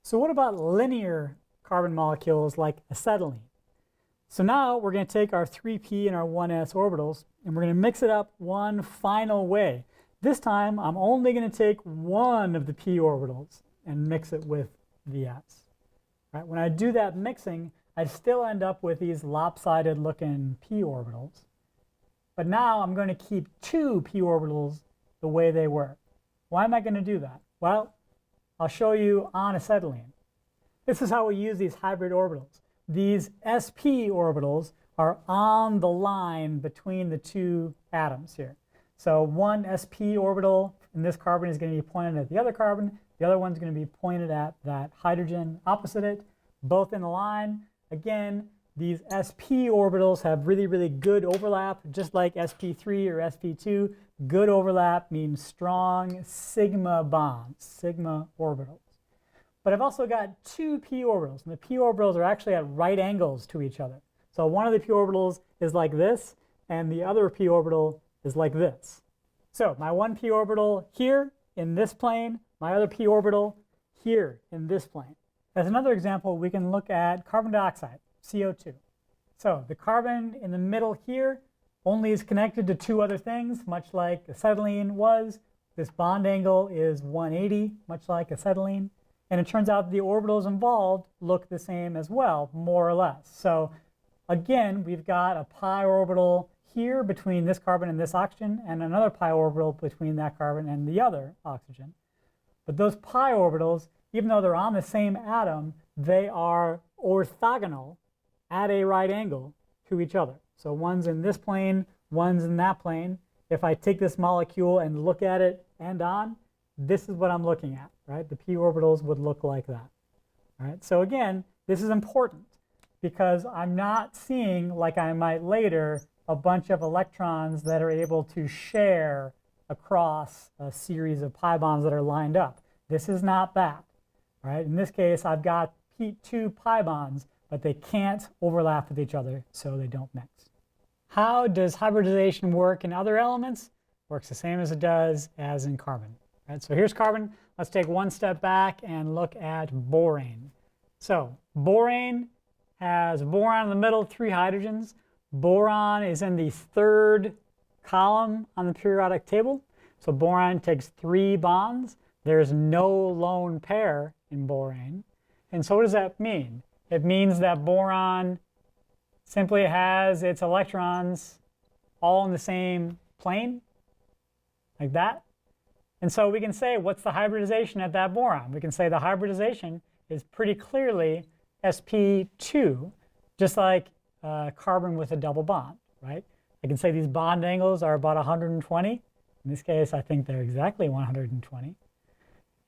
So what about linear carbon molecules like acetylene? So now we're going to take our 3p and our 1s orbitals and we're going to mix it up one final way. This time I'm only going to take one of the p orbitals and mix it with the s. Right? When I do that mixing, I still end up with these lopsided looking p orbitals. But now I'm going to keep two p orbitals the way they were. Why am I going to do that? Well, I'll show you on acetylene. This is how we use these hybrid orbitals. These sp orbitals are on the line between the two atoms here. So one sp orbital in this carbon is going to be pointed at the other carbon. The other one's going to be pointed at that hydrogen opposite it, both in the line. Again, these sp orbitals have really, really good overlap, just like sp3 or sp2. Good overlap means strong sigma bonds, sigma orbitals. But I've also got two p orbitals, and the p orbitals are actually at right angles to each other. So one of the p orbitals is like this, and the other p orbital is like this. So my one p orbital here in this plane, my other p orbital here in this plane. As another example, we can look at carbon dioxide, CO2. So the carbon in the middle here only is connected to two other things, much like acetylene was. This bond angle is 180, much like acetylene. And it turns out the orbitals involved look the same as well, more or less. So again, we've got a pi orbital here between this carbon and this oxygen, and another pi orbital between that carbon and the other oxygen. But those pi orbitals, even though they're on the same atom, they are orthogonal at a right angle to each other. So one's in this plane, one's in that plane. If I take this molecule and look at it end on, this is what I'm looking at, right? The p orbitals would look like that. All right? So again, this is important because I'm not seeing, like I might later, a bunch of electrons that are able to share across a series of pi bonds that are lined up. This is not that. Right? In this case, I've got two pi bonds, but they can't overlap with each other, so they don't mix. How does hybridization work in other elements? Works the same as it does as in carbon. Right? So here's carbon. Let's take one step back and look at borane. So borane has boron in the middle, 3 hydrogens. Boron is in the third column on the periodic table. So boron takes 3 bonds. There's no lone pair in borane. And so what does that mean? It means that boron simply has its electrons all in the same plane, like that. And so we can say, what's the hybridization at that boron? We can say the hybridization is pretty clearly sp2, just like carbon with a double bond, right? I can say these bond angles are about 120. In this case, I think they're exactly 120.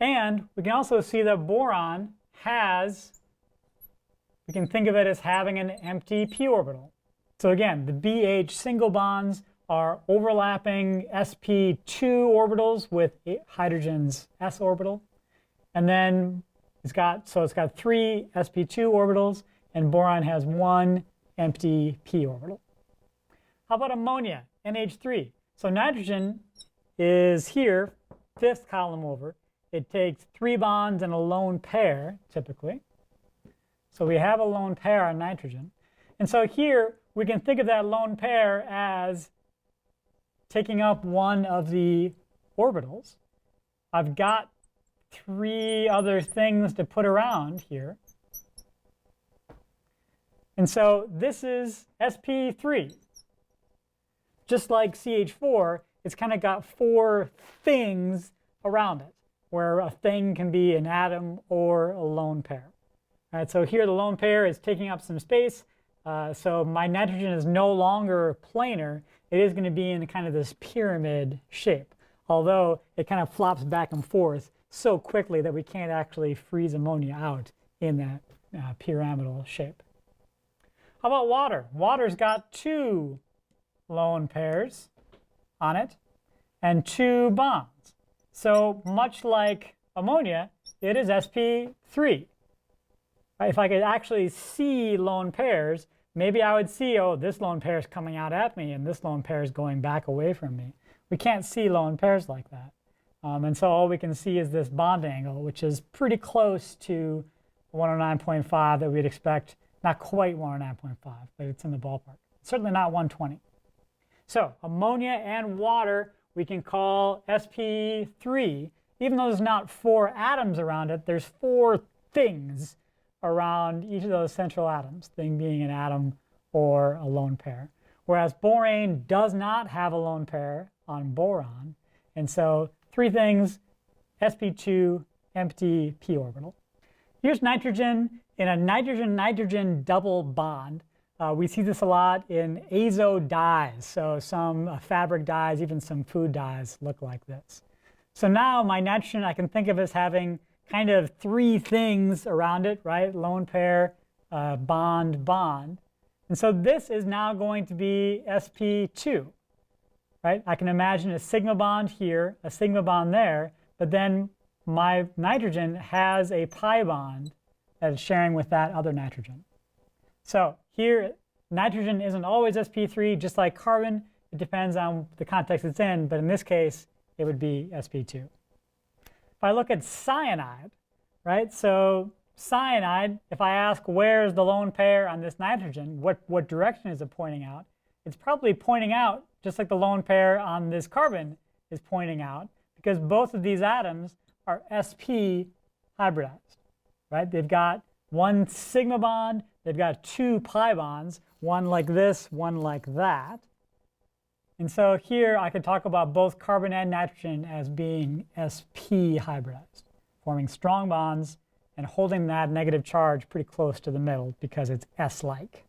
And we can also see that boron has, we can think of it as having an empty p orbital. So again, the BH single bonds are overlapping sp2 orbitals with hydrogen's s orbital. And then it's got 3 sp2 orbitals, and boron has 1 empty p orbital. How about ammonia, NH3? So nitrogen is here, 5th column over. It takes 3 bonds and a lone pair, typically. So we have a lone pair on nitrogen. And so here, we can think of that lone pair as taking up one of the orbitals. I've got 3 other things to put around here. And so this is sp3. Just like CH4, it's kind of got 4 things around it, where a thing can be an atom or a lone pair. All right, so here the lone pair is taking up some space. So my nitrogen is no longer planar. It is going to be in kind of this pyramid shape, although it kind of flops back and forth so quickly that we can't actually freeze ammonia out in that pyramidal shape. How about water? Water's got 2 lone pairs on it and 2 bonds. So much like ammonia, it is sp3. If I could actually see lone pairs, maybe I would see, oh, this lone pair is coming out at me and this lone pair is going back away from me. We can't see lone pairs like that. And so all we can see is this bond angle, which is pretty close to 109.5 that we'd expect. Not quite 109.5, but it's in the ballpark. Certainly not 120. So ammonia and water we can call sp3. Even though there's not 4 atoms around it, there's 4 things around each of those central atoms, thing being an atom or a lone pair. Whereas borane does not have a lone pair on boron. And so 3 things, sp2, empty p orbital. Here's nitrogen in a nitrogen-nitrogen double bond. We see this a lot in azo dyes. So some fabric dyes, even some food dyes look like this. So now my nitrogen I can think of as having kind of 3 things around it, right? Lone pair, bond, bond. And so this is now going to be sp2, right? I can imagine a sigma bond here, a sigma bond there, but then my nitrogen has a pi bond that is sharing with that other nitrogen. So here, nitrogen isn't always sp3, just like carbon. It depends on the context it's in, but in this case, it would be sp2. If I look at cyanide, right? So cyanide, if I ask where's the lone pair on this nitrogen, what direction is it pointing out? It's probably pointing out just like the lone pair on this carbon is pointing out, because both of these atoms are sp hybridized, right? They've got 1 sigma bond, they've got 2 pi bonds, one like this, one like that. And so here I could talk about both carbon and nitrogen as being sp hybridized, forming strong bonds and holding that negative charge pretty close to the middle because it's S-like.